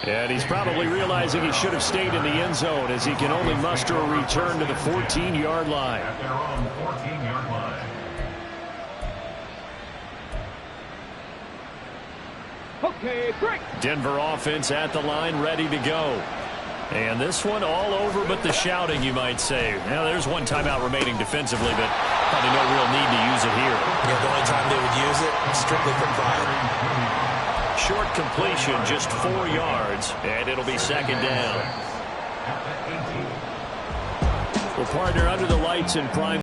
And he's probably realizing he should have stayed in the end zone as he can only muster a return to the 14-yard line. At their own 14-yard line. Okay, break. Denver offense at the line, ready to go. And this one all over but the shouting, you might say. Now, there's one timeout remaining defensively, but probably no real need to use it here. Yeah, the only time they would use it, strictly for pride. Short completion, just 4 yards, and it'll be 2nd down. We'll partner under the lights in prime.